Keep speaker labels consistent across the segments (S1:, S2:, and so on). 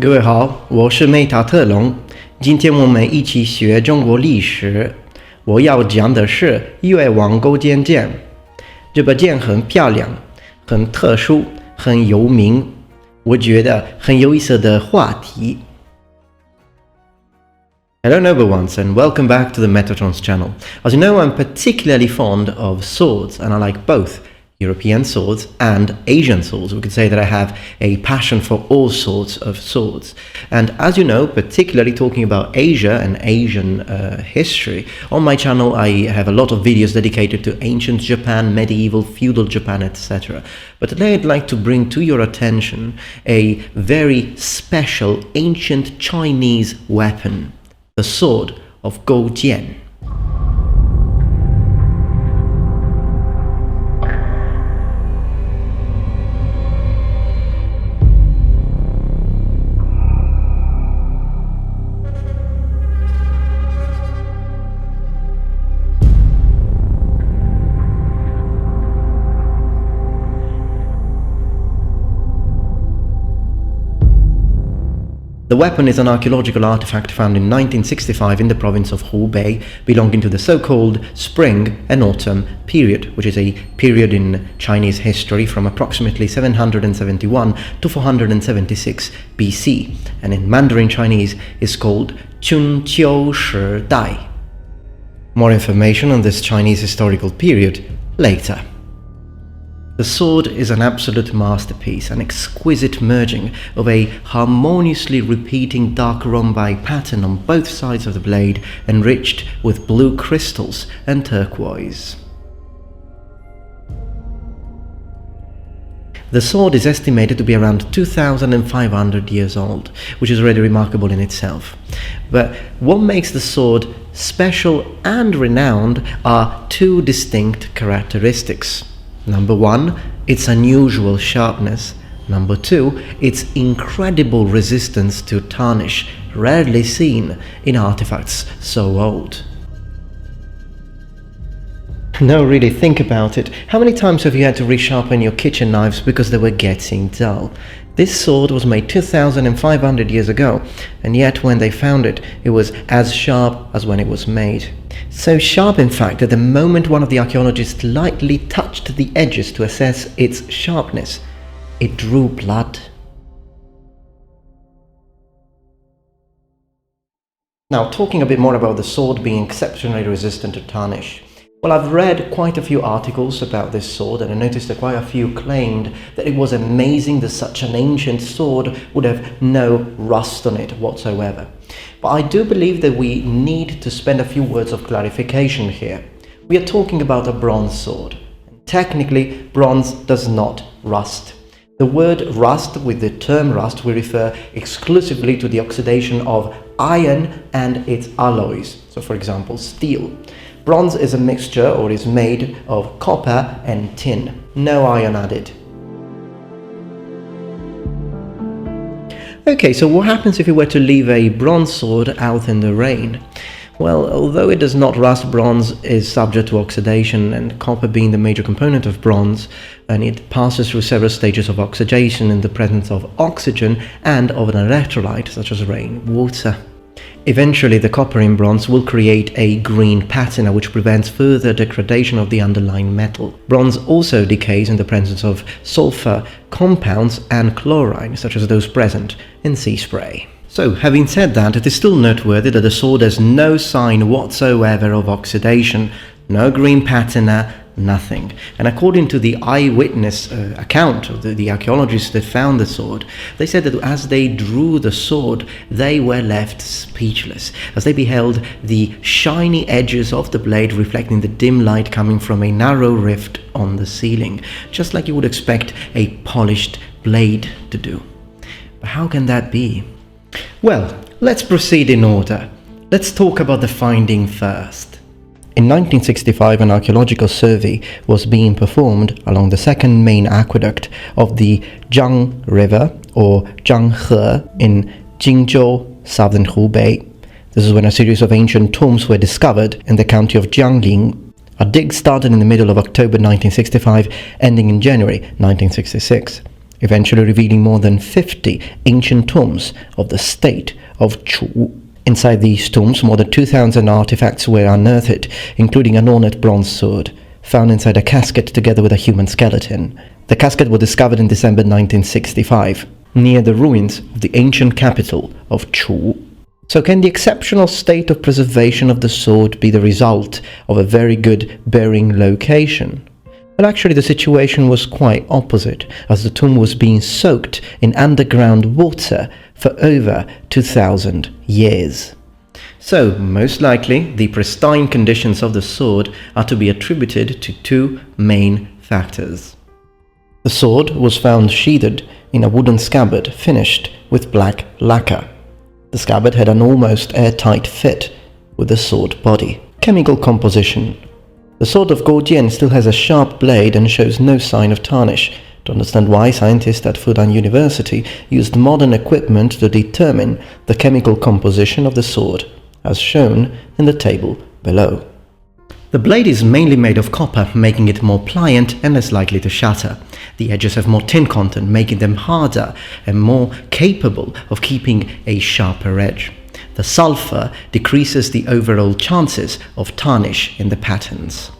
S1: 各位好，我是梅塔特隆。今天我们一起学中国历史。我要讲的是越王勾践剑。这把剑很漂亮，很特殊，很有名，我觉得很有意思的话题。Hello everyone and welcome back to the Metatron's channel. As you know, I'm particularly fond of swords and I like both European swords and Asian swords. We could say that I have a passion for all sorts of swords. And as you know, particularly talking about Asia and Asian history, on my channel I have a lot of videos dedicated to ancient Japan, medieval, feudal Japan, etc. But today I'd like to bring to your attention a very special ancient Chinese weapon, the sword of Goujian. The weapon is an archaeological artifact found in 1965 in the province of Hubei, belonging to the so-called Spring and Autumn period, which is a period in Chinese history from approximately 771 to 476 BC, and in Mandarin Chinese is called Chunqiu Shi Dai. More information on this Chinese historical period later. The sword is an absolute masterpiece, an exquisite merging of a harmoniously repeating dark rhombi pattern on both sides of the blade, enriched with blue crystals and turquoise. The sword is estimated to be around 2,500 years old, which is already remarkable in itself. But what makes the sword special and renowned are two distinct characteristics. Number one, its unusual sharpness. Number two, its incredible resistance to tarnish, rarely seen in artifacts so old. No, really, think about it. How many times have you had to resharpen your kitchen knives because they were getting dull? This sword was made 2,500 years ago, and yet when they found it, it was as sharp as when it was made. So sharp, in fact, that the moment one of the archaeologists lightly touched the edges to assess its sharpness, it drew blood. Now, talking a bit more about the sword being exceptionally resistant to tarnish. Well, I've read quite a few articles about this sword, and I noticed that quite a few claimed that it was amazing that such an ancient sword would have no rust on it whatsoever. But I do believe that we need to spend a few words of clarification here. We are talking about a bronze sword. Technically, bronze does not rust. The word rust, with the term rust, we refer exclusively to the oxidation of iron and its alloys. So, for example, steel. Bronze is a mixture, or is made of copper and tin, no iron added. Okay, so what happens if you were to leave a bronze sword out in the rain? Well, although it does not rust, bronze is subject to oxidation, and copper being the major component of bronze, and it passes through several stages of oxidation in the presence of oxygen and of an electrolyte such as rainwater. Eventually, the copper in bronze will create a green patina which prevents further degradation of the underlying metal. Bronze also decays in the presence of sulfur compounds and chlorine, such as those present in sea spray. So, having said that, it is still noteworthy that the sword has no sign whatsoever of oxidation, no green patina, nothing. And according to the eyewitness account of the archaeologists that found the sword, they said that as they drew the sword, they were left speechless, as they beheld the shiny edges of the blade reflecting the dim light coming from a narrow rift on the ceiling, just like you would expect a polished blade to do. But how can that be? Well, let's proceed in order. Let's talk about the finding first. In 1965, an archaeological survey was being performed along the second main aqueduct of the Jiang River, or Jianghe, in Jingzhou, southern Hubei. This is when a series of ancient tombs were discovered in the county of Jiangling. A dig started in the middle of October 1965, ending in January 1966. eventually revealing more than 50 ancient tombs of the state of Chu. Inside these tombs, more than 2,000 artifacts were unearthed, including an ornate bronze sword, found inside a casket together with a human skeleton. The casket was discovered in December 1965, near the ruins of the ancient capital of Chu. So can the exceptional state of preservation of the sword be the result of a very good burying location? Well, actually the situation was quite opposite, as the tomb was being soaked in underground water for over 2,000 years. So, most likely, the pristine conditions of the sword are to be attributed to two main factors. The sword was found sheathed in a wooden scabbard finished with black lacquer. The scabbard had an almost airtight fit with the sword body. Chemical composition. The sword of Goujian still has a sharp blade and shows no sign of tarnish. To understand why, scientists at Fudan University used modern equipment to determine the chemical composition of the sword, as shown in the table below. The blade is mainly made of copper, making it more pliant and less likely to shatter. The edges have more tin content, making them harder and more capable of keeping a sharper edge. The sulfur decreases the overall chances of tarnish in the patterns.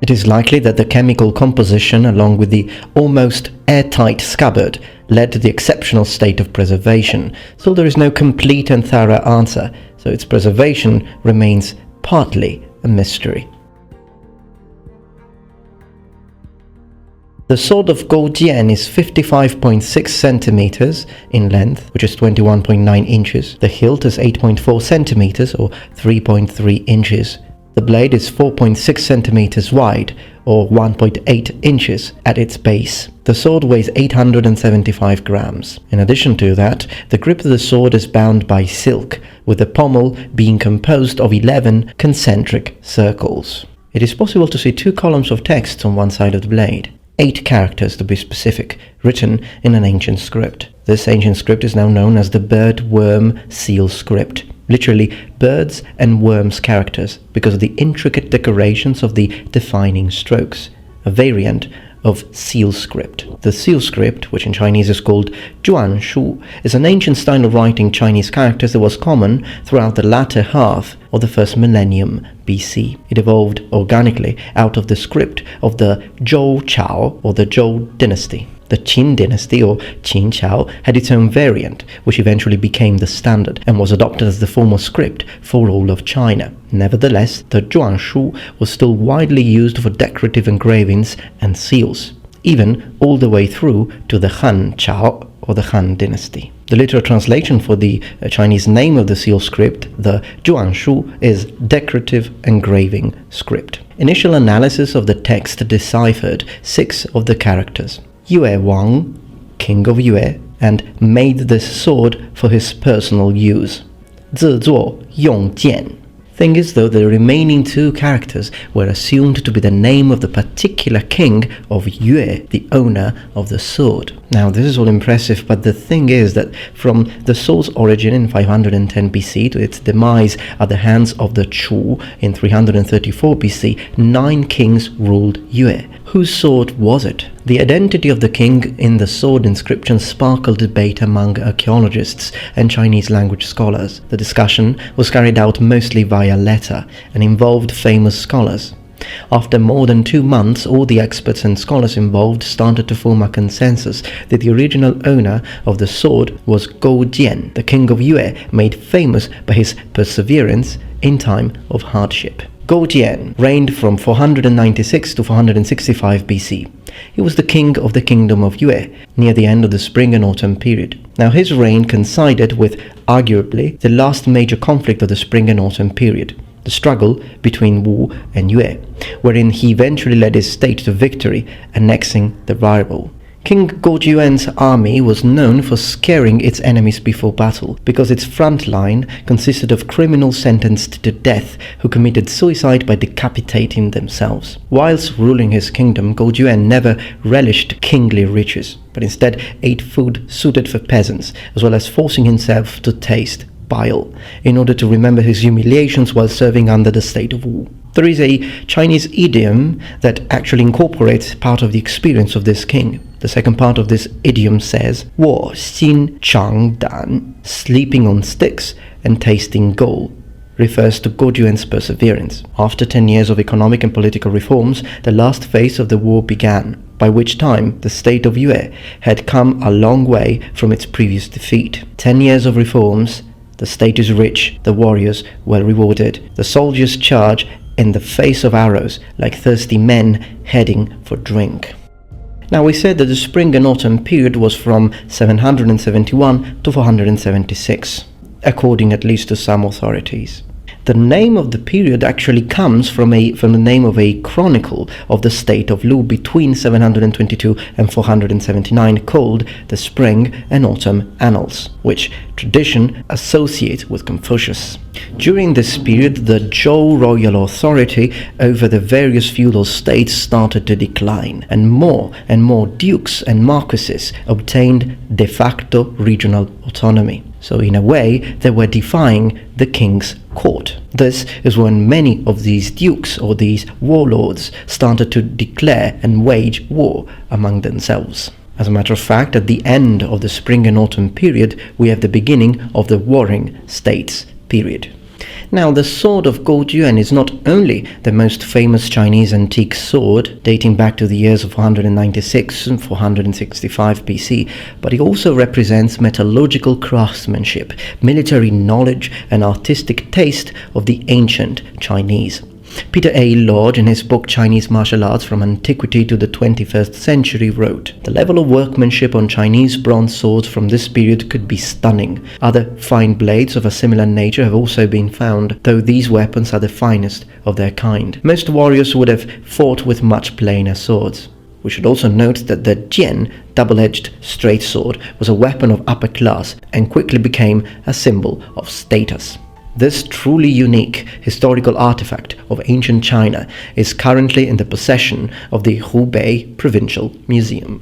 S1: It is likely that the chemical composition, along with the almost airtight scabbard, led to the exceptional state of preservation. Still, there is no complete and thorough answer, so its preservation remains partly a mystery. The sword of Goujian is 55.6 centimeters in length, which is 21.9 inches. The hilt is 8.4 centimeters or 3.3 inches. The blade is 4.6 centimeters wide or 1.8 inches at its base. The sword weighs 875 grams. In addition to that, the grip of the sword is bound by silk, with the pommel being composed of 11 concentric circles. It is possible to see two columns of text on one side of the blade. 8 characters to be specific, written in an ancient script. This ancient script is now known as the bird-worm seal script, literally birds and worms characters, because of the intricate decorations of the defining strokes, a variant of seal script. The seal script, which in Chinese is called Zhuan Shu, is an ancient style of writing Chinese characters that was common throughout the latter half of the first millennium BC. It evolved organically out of the script of the Zhou Chao or the Zhou dynasty. The Qin dynasty or Qin Chao had its own variant, which eventually became the standard and was adopted as the formal script for all of China. Nevertheless, the Zhuan Shu was still widely used for decorative engravings and seals, even all the way through to the Han Chao or the Han dynasty. The literal translation for the Chinese name of the seal script, the Zhuan Shu, is decorative engraving script. Initial analysis of the text deciphered 6 of the characters. Yue Wang, king of Yue, and made this sword for his personal use. 自作用剑. Thing is, though, the remaining 2 characters were assumed to be the name of the particular king of Yue, the owner of the sword. Now, this is all impressive, but the thing is that from the sword's origin in 510 BC to its demise at the hands of the Chu in 334 BC, 9 kings ruled Yue. Whose sword was it? The identity of the king in the sword inscription sparkled debate among archaeologists and Chinese language scholars. The discussion was carried out mostly via letter and involved famous scholars. After more than 2 months, all the experts and scholars involved started to form a consensus that the original owner of the sword was Goujian, the king of Yue, made famous by his perseverance in time of hardship. Goujian reigned from 496 to 465 BC. He was the king of the kingdom of Yue, near the end of the spring and autumn period. Now his reign coincided with, arguably, the last major conflict of the spring and autumn period, the struggle between Wu and Yue, wherein he eventually led his state to victory, annexing the rival. King Goujian's army was known for scaring its enemies before battle, because its front line consisted of criminals sentenced to death who committed suicide by decapitating themselves. Whilst ruling his kingdom, Goujian never relished kingly riches, but instead ate food suited for peasants, as well as forcing himself to taste bile, in order to remember his humiliations while serving under the state of Wu. There is a Chinese idiom that actually incorporates part of the experience of this king. The second part of this idiom says, 我心长胆, sleeping on sticks and tasting gold, refers to Goujian's perseverance. After 10 years of economic and political reforms, the last phase of the war began, by which time the state of Yue had come a long way from its previous defeat. 10 years of reforms, the state is rich, the warriors well rewarded, the soldiers charge in the face of arrows like thirsty men heading for drink. Now, we said that the spring and autumn period was from 771 to 476, according at least to some authorities. The name of the period actually comes from the name of a chronicle of the state of Lu between 722 and 479 called the Spring and Autumn Annals, which tradition associates with Confucius. During this period, the Zhou royal authority over the various feudal states started to decline, and more dukes and marquises obtained de facto regional autonomy. So in a way, they were defying the king's court. This is when many of these dukes or these warlords started to declare and wage war among themselves. As a matter of fact, at the end of the spring and autumn period, we have the beginning of the warring states period. Now, the sword of Goujian is not only the most famous Chinese antique sword, dating back to the years of 496 and 465 BC, but it also represents metallurgical craftsmanship, military knowledge, and artistic taste of the ancient Chinese. Peter A. Lodge, in his book Chinese Martial Arts from Antiquity to the 21st Century, wrote, "The level of workmanship on Chinese bronze swords from this period could be stunning. Other fine blades of a similar nature have also been found, though these weapons are the finest of their kind. Most warriors would have fought with much plainer swords." We should also note that the jian, double-edged straight sword, was a weapon of upper class and quickly became a symbol of status. This truly unique historical artifact of ancient China is currently in the possession of the Hubei Provincial Museum.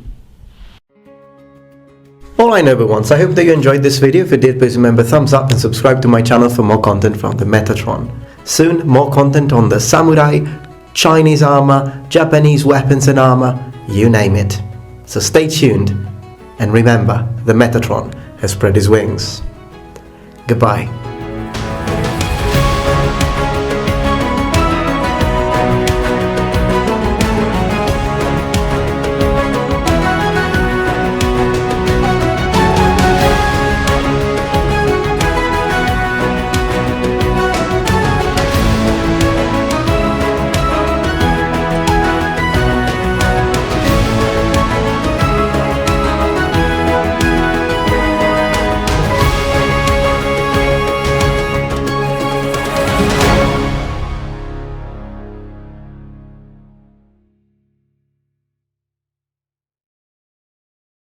S1: Alright noble ones, I hope that you enjoyed this video. If you did, please remember thumbs up and subscribe to my channel for more content from the Metatron. Soon, more content on the samurai, Chinese armor, Japanese weapons and armor, you name it. So stay tuned, and remember, the Metatron has spread his wings. Goodbye.